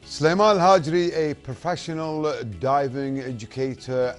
Sulaiman Alhajri, a professional diving educator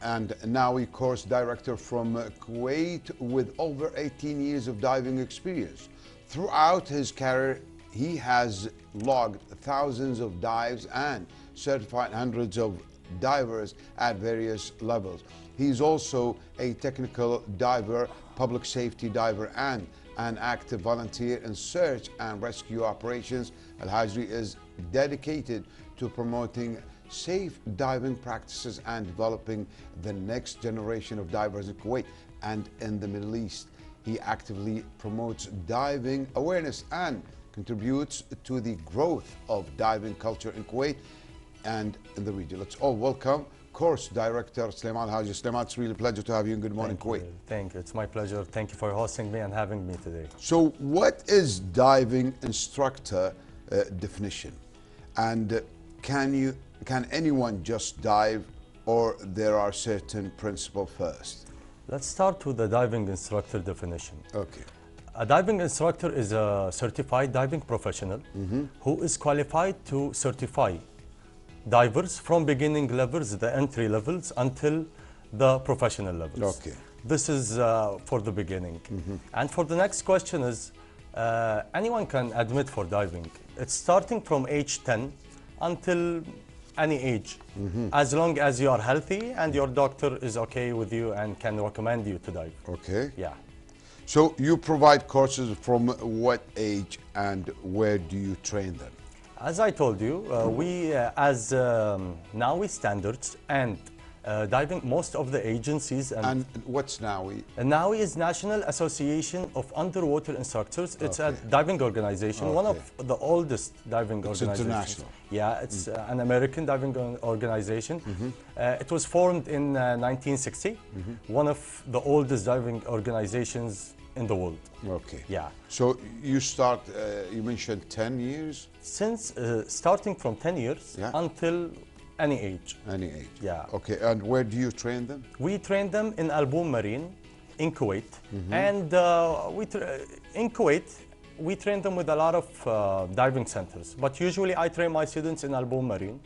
and NAWI course director from Kuwait with over 18 years of diving experience. Throughout his career, he has logged thousands of dives and certified hundreds of divers at various levels. He's also a technical diver, public safety diver, and an active volunteer in search and rescue operations. Al-Hajri is dedicated to promoting safe diving practices and developing the next generation of divers in Kuwait and in the Middle East. He actively promotes diving awareness and contributes to the growth of diving culture in Kuwait and in the region. Let's all welcome course director Sulaiman Alhajri. Sulaiman, it's really a pleasure to have you in Good Morning Kuwait. Thank you. It's my pleasure. Thank you for hosting me and having me today. So what is diving instructor definition? And can anyone just dive, or there are certain principles first? Let's start with the diving instructor definition. Okay. A diving instructor is a certified diving professional who is qualified to certify divers from beginning levels, the entry levels, until the professional levels. Okay. This is for the beginning. And for the next question is, anyone can admit for diving. It's starting from age 10 until any age, as long as you are healthy and your doctor is okay with you and can recommend you to dive. Okay. Yeah. So you provide courses from what age and where do you train them? As I told you, we as NAWI standards and diving, most of the agencies and what's NAWI? NAWI is National Association of Underwater Instructors. It's a diving organization, one of the oldest diving organizations. International. Yeah, it's an American diving organization. It was formed in 1960, one of the oldest diving organizations in the world. Okay. Yeah. So you start, you mentioned 10 years? Since starting from 10 years until any age. Any age. Yeah. Okay, and where do you train them? We train them in Al Boom Marine in Kuwait. And in Kuwait, we train them with a lot of diving centers. But usually I train my students in Al Boom Marine.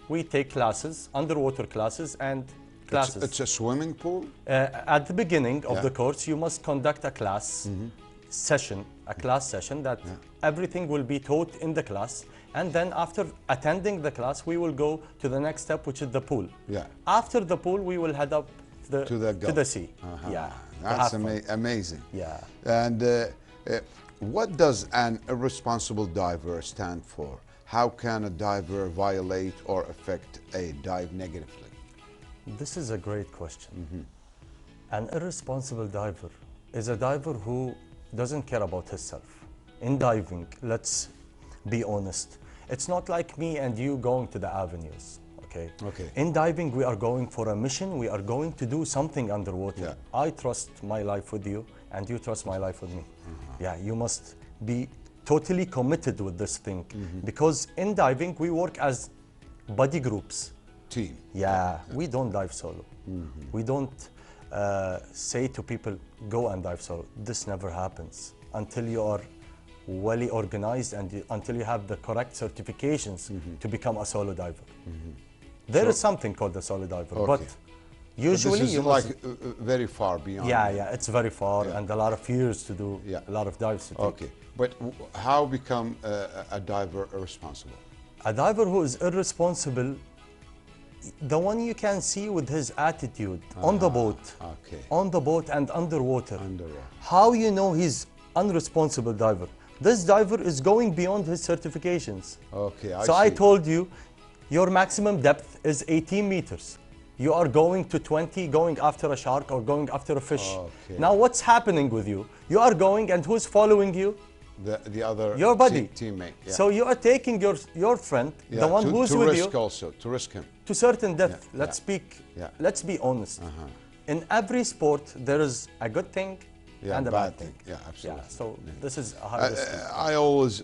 We take classes, underwater classes and classes. It's a swimming pool? At the beginning of the course, you must conduct a class session, a class session that everything will be taught in the class. And then after attending the class, we will go to the next step, which is the pool. Yeah. After the pool, we will head up to the sea. Yeah. That's amazing. Yeah. And what does an irresponsible diver stand for? How can a diver violate or affect a dive negatively? This is a great question. An irresponsible diver is a diver who doesn't care about himself. In diving, let's be honest. It's not like me and you going to the avenues, okay? Okay. In diving, we are going for a mission. We are going to do something underwater. Yeah. I trust my life with you and you trust my life with me. Yeah, you must be totally committed with this thing because in diving, we work as buddy groups. Team. Yeah, we don't dive solo. We don't say to people, go and dive solo. This never happens until you are well organized and until you have the correct certifications to become a solo diver. There is something called a solo diver, but usually this is like very far beyond. Yeah, it's very far and a lot of years to do, a lot of dives to take. Okay, but how become a diver irresponsible? A diver who is irresponsible, the one you can see with his attitude on the boat, on the boat and underwater. How you know he's unresponsible diver? This diver is going beyond his certifications. Okay, so I told you, your maximum depth is 18 meters. You are going to 20, going after a shark or going after a fish. Now what's happening with you? You are going and who's following you? The other your buddy. Teammate. Yeah. So you are taking your friend, the one who's with you. To risk him. To certain depth. Let's be honest. In every sport, there is a good thing and a bad thing. Yeah, absolutely. Yeah, so this is a high risk. I always,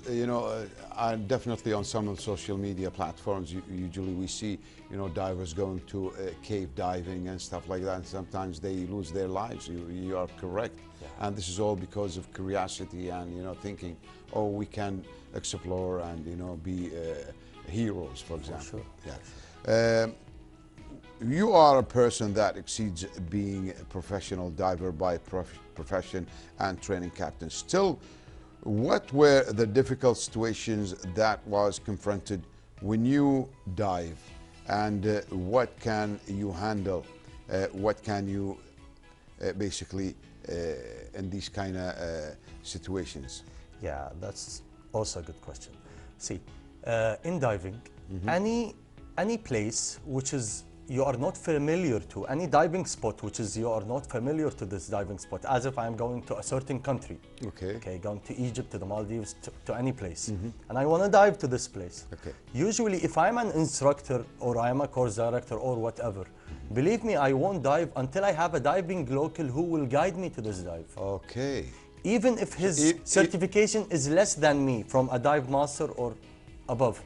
definitely on some of the social media platforms, usually we see, you know, divers going to cave diving and stuff like that. And sometimes they lose their lives. You are correct. Yeah. And this is all because of curiosity and, you know, thinking, oh, we can explore and, you know, be heroes, for example. Sure. Yeah. You are a person that exceeds being a professional diver by profession and training captain. Still, what were the difficult situations that was confronted when you dive, and what can you handle? What can you basically in these kind of situations? Yeah, that's also a good question. See, in diving, any place which is you are not familiar to, any diving spot which is you are not familiar to this diving spot, as if I'm going to a certain country, okay, going to Egypt, to the Maldives, to any place, and I want to dive to this place. Okay. Usually, if I'm an instructor or I'm a course director or whatever, believe me, I won't dive until I have a diving local who will guide me to this dive. Okay. Even if his certification is less than me, from a dive master or above,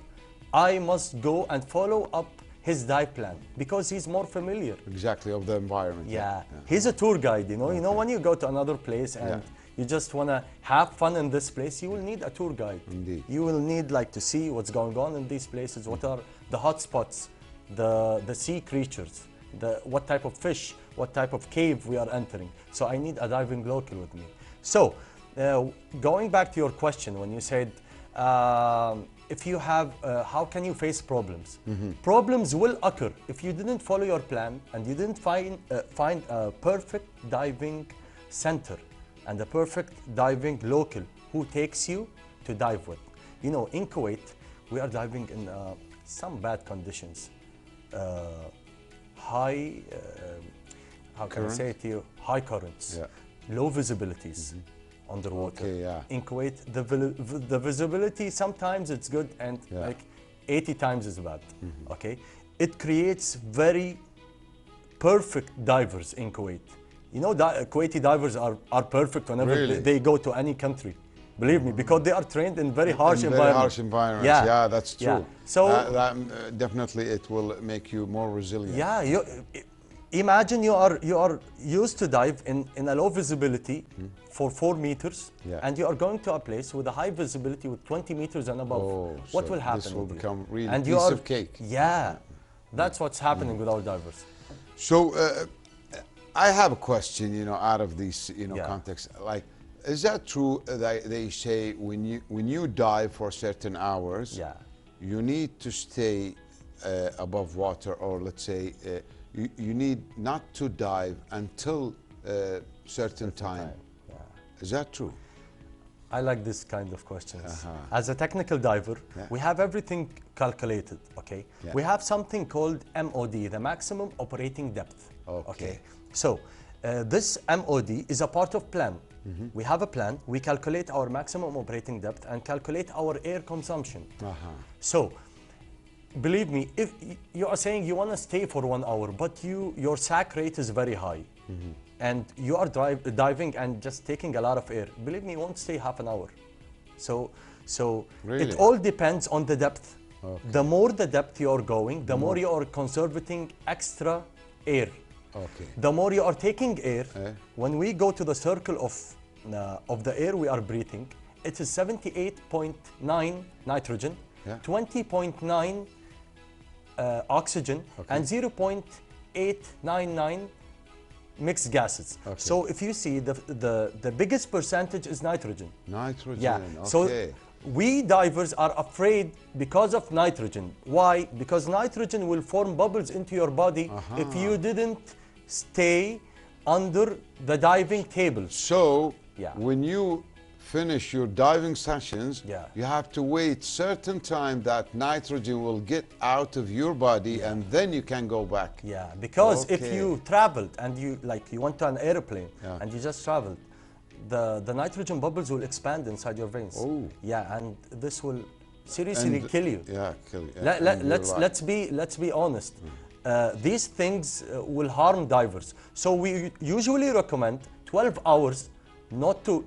I must go and follow up his dive plan because he's more familiar. Exactly, of the environment. Yeah. He's a tour guide, you know. You know, when you go to another place and you just want to have fun in this place, you will need a tour guide. Indeed. You will need like to see what's going on in these places, what are the hot spots, the sea creatures, what type of fish, what type of cave we are entering. So I need a diving local with me. So going back to your question, when you said, if you have, how can you face problems? Problems will occur if you didn't follow your plan and you didn't find a perfect diving center and a perfect diving local who takes you to dive with. You know, in Kuwait, we are diving in some bad conditions. High, how can I say it to you? High currents, low visibilities. Underwater. Okay, in Kuwait, the visibility, sometimes it's good and like 80 times is bad. Okay, it creates very perfect divers in Kuwait. You know, Kuwaiti divers are perfect whenever they go to any country. Believe me, because they are trained in very harsh environments. Very harsh environments. Yeah, that's true. Yeah. So that definitely it will make you more resilient. Yeah, imagine you are used to dive in a low visibility for 4 meters, and you are going to a place with a high visibility with 20 meters and above. Oh, what will happen? This will become really a piece of cake. Yeah, that's what's happening with our divers. So I have a question, you know, out of these, you know, context. Like, is that true that they say when you dive for certain hours, you need to stay above water, or let's say you need not to dive until certain time? Is that true? I like this kind of questions. As a technical diver, we have everything calculated, okay? We have something called MOD, the maximum operating depth. Okay. So this MOD is a part of plan. We have a plan, we calculate our maximum operating depth and calculate our air consumption. So believe me, if you are saying you want to stay for 1 hour, but your sack rate is very high, and you are diving and just taking a lot of air, believe me, you won't stay half an hour. So really? It all depends on the depth. The more the depth you are going, the more you are conserving extra air. The more you are taking air, when we go to the circle of the air we are breathing, it is 78.9 nitrogen, 20.9 oxygen, and 0.899 mixed gases. So if you see, the biggest percentage is nitrogen. Nitrogen, yeah. So we divers are afraid because of nitrogen. Why? Because nitrogen will form bubbles into your body if you didn't stay under the diving table. So when you finish your diving sessions, you have to wait certain time that nitrogen will get out of your body, and then you can go back. Yeah, because if you traveled and you went to an airplane and you just traveled, the nitrogen bubbles will expand inside your veins. Yeah, and this will seriously kill you. Yeah, kill you. Let's be honest. These things will harm divers. So we usually recommend 12 hours not to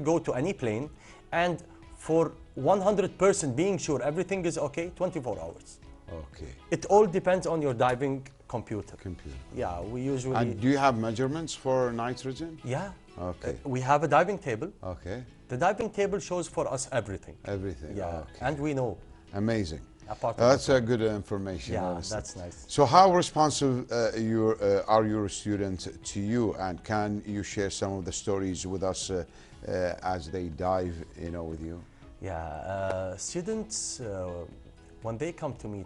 go to any plane, and for 100% being sure everything is okay, 24 hours. Okay. It all depends on your diving computer. Computer. Yeah, we usually... And do you have measurements for nitrogen? Yeah. Okay. We have a diving table. Okay. The diving table shows for us everything. Everything. Yeah, Okay. and we know. Amazing. That's good information. Yeah, honestly. that's nice. So how responsive are your students to you, and can you share some of the stories with us as they dive, with you? Yeah, students, when they come to me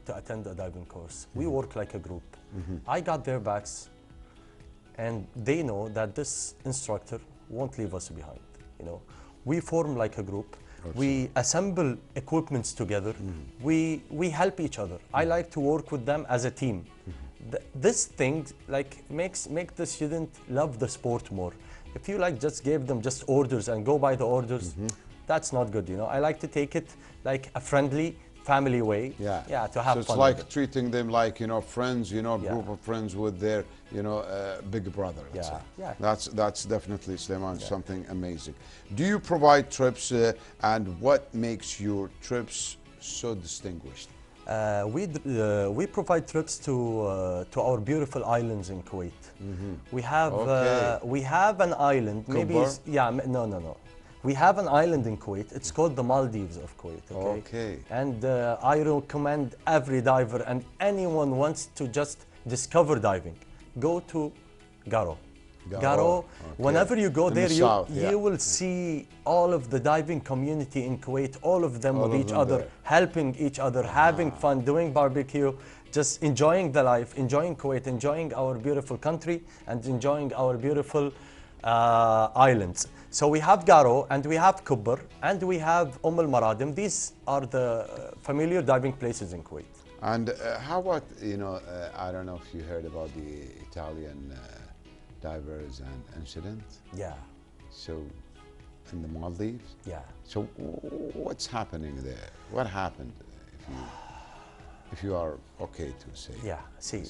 to attend a diving course, we work like a group. I got their backs, and they know that this instructor won't leave us behind. We form like a group. We assemble equipments together. We help each other. I like to work with them as a team. This thing make the student love the sport more. If you just gave them just orders and go by the orders, that's not good. I like to take it like a friendly family way. Yeah, to have fun. So it's like treating them like friends, group of friends with their big brother. Yeah. That's definitely, Sleman, something amazing. Do you provide trips, and what makes your trips so distinguished? We provide trips to our beautiful islands in Kuwait. We have we have an island. Maybe no. We have an island in Kuwait. It's called the Maldives of Kuwait. Okay. And I recommend every diver and anyone wants to just discover diving, go to Garo. Garo. Whenever you go there, you will see all of the diving community in Kuwait, all of them with each other, helping each other, having fun, doing barbecue, just enjoying the life, enjoying Kuwait, enjoying our beautiful country, and enjoying our beautiful islands. So we have Garo, and we have Kubbar, and we have Al Maradim. These are the familiar diving places in Kuwait. And how about, I don't know if you heard about the Italian divers and incident? Yeah. So, in the Maldives? Yeah. So, what's happening there? What happened, if you are okay to say? Yeah, see,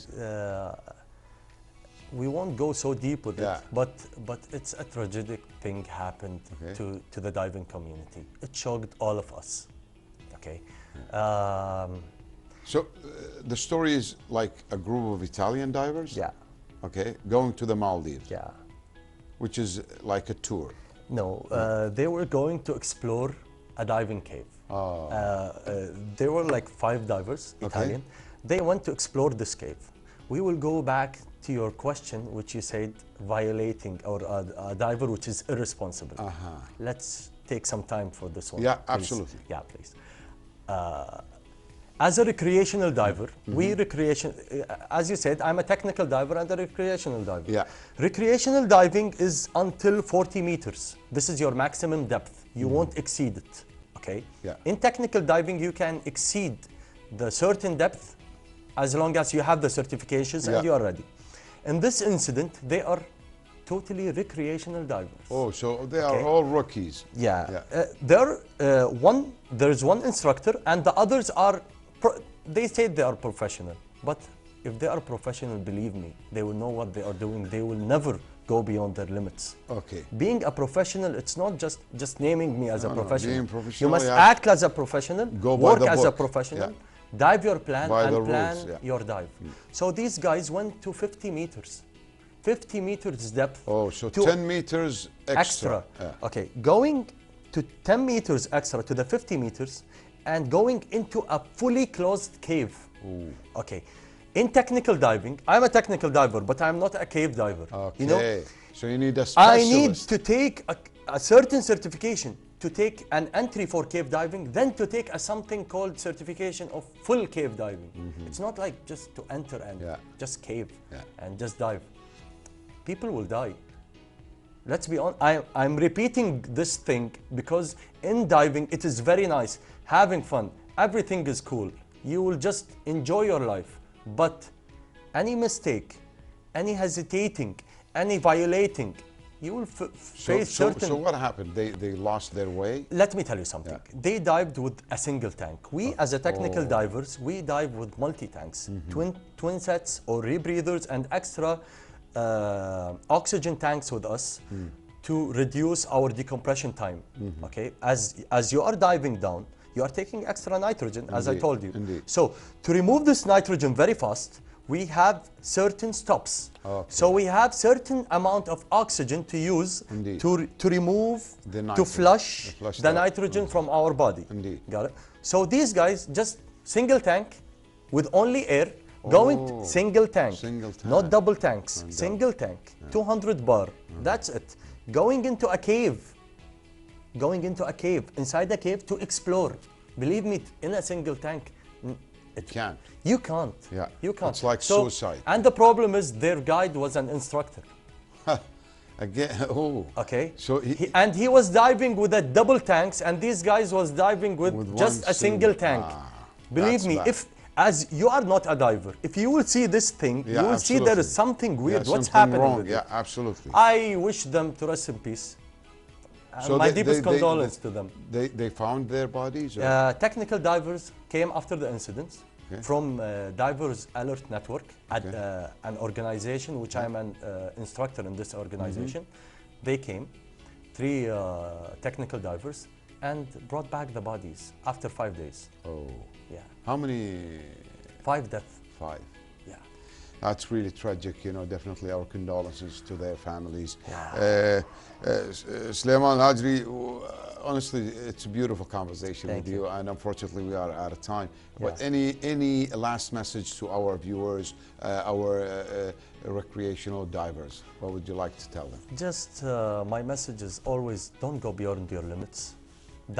we won't go so deep with it, but it's a tragic thing happened to the diving community. It shocked all of us, okay? So, the story is like a group of Italian divers? Yeah. Okay, going to the Maldives. Yeah. Which is like a tour. No, they were going to explore a diving cave. There were like 5 divers, Italian. They went to explore this cave. We will go back to your question, which you said violating or a diver which is irresponsible. Let's take some time for this one. Yeah, please. Absolutely. Yeah, please. As a recreational diver, as you said, I'm a technical diver and a recreational diver. Yeah. Recreational diving is until 40 meters. This is your maximum depth. You won't exceed it, okay? Yeah. In technical diving, you can exceed the certain depth as long as you have the certifications and you are ready. In this incident, they are totally recreational divers. Oh, so they are all rookies. Yeah. There's one instructor and the others are, they say they are professional. But if they are professional, believe me, they will know what they are doing. They will never go beyond their limits. Okay. Being a professional, it's not just naming me as a professional. Being professional, you must act as a professional, work as a professional, dive your plan and plan your dive. So these guys went to 50 meters. 50 meters depth. Oh, so 10 meters extra. Okay, going to 10 meters extra to the 50 meters and going into a fully closed cave. Ooh. Okay, in technical diving, I'm a technical diver, but I'm not a cave diver. Okay, so you need a specialist. I need to take a certain certification to take an entry for cave diving, then to take something called certification of full cave diving. It's not like just to enter and just cave and just dive. People will die. Let's be honest, I'm repeating this thing because in diving, it is very nice, having fun, everything is cool. You will just enjoy your life. But any mistake, any hesitating, any violating, you will face certain... So what happened? They lost their way? Let me tell you something. They dived with a single tank. We, as a technical divers, we dive with multi-tanks, twin sets or rebreathers and extra oxygen tanks with us to reduce our decompression time. Okay, as you are diving down, you are taking extra nitrogen, as I told you. Indeed. So to remove this nitrogen very fast, we have certain stops. Okay. So we have certain amount of oxygen to use to remove, to flush the nitrogen from our body. Indeed. Got it? So these guys, just single tank with only air, going single tank, not double tanks, single tank, 200 bar, that's it. Going into a cave, inside the cave to explore. Believe me, in a single tank, you can't. Yeah. You can't. It's like suicide. And the problem is their guide was an instructor. Again, Okay. So he was diving with a double tanks, and these guys was diving with just a single tank. Believe me, as you are not a diver, if you will see this thing, you will see there is something weird. What's happening wrong. with Yeah, it? absolutely. I wish them to rest in peace. So my deepest condolence to them. They found their bodies? Technical divers came after the incident from Divers Alert Network, at an organization which I am an instructor in this organization. They came, 3 technical divers, and brought back the bodies after 5 days. Oh. Yeah. How many? 5 deaths. 5. Yeah. That's really tragic, you know, definitely our condolences to their families. Yeah. Sulaiman Alhajri, honestly, it's a beautiful conversation with you, and unfortunately we are out of time. But any last message to our viewers, our recreational divers, what would you like to tell them? Just my message is always don't go beyond your limits.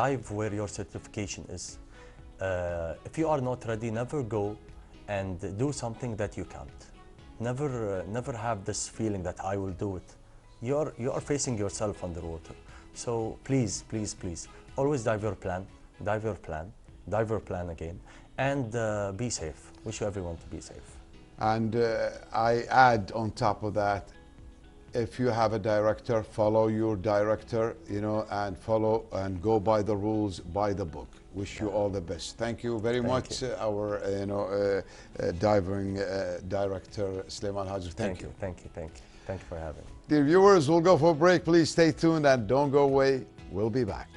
Dive where your certification is. If you are not ready, never go and do something that you can't. Never have this feeling that I will do it. You are facing yourself underwater. So please, please, please, always dive your plan, dive your plan, dive your plan again, and be safe. Wish everyone to be safe. And I add on top of that, if you have a director, follow your director, you know, and follow and go by the rules, by the book. Wish you all the best. Thank you very much, our diving director, Sulaiman Alhajri. Thank you. Thank you for having me. Dear viewers, we'll go for a break. Please stay tuned and don't go away. We'll be back.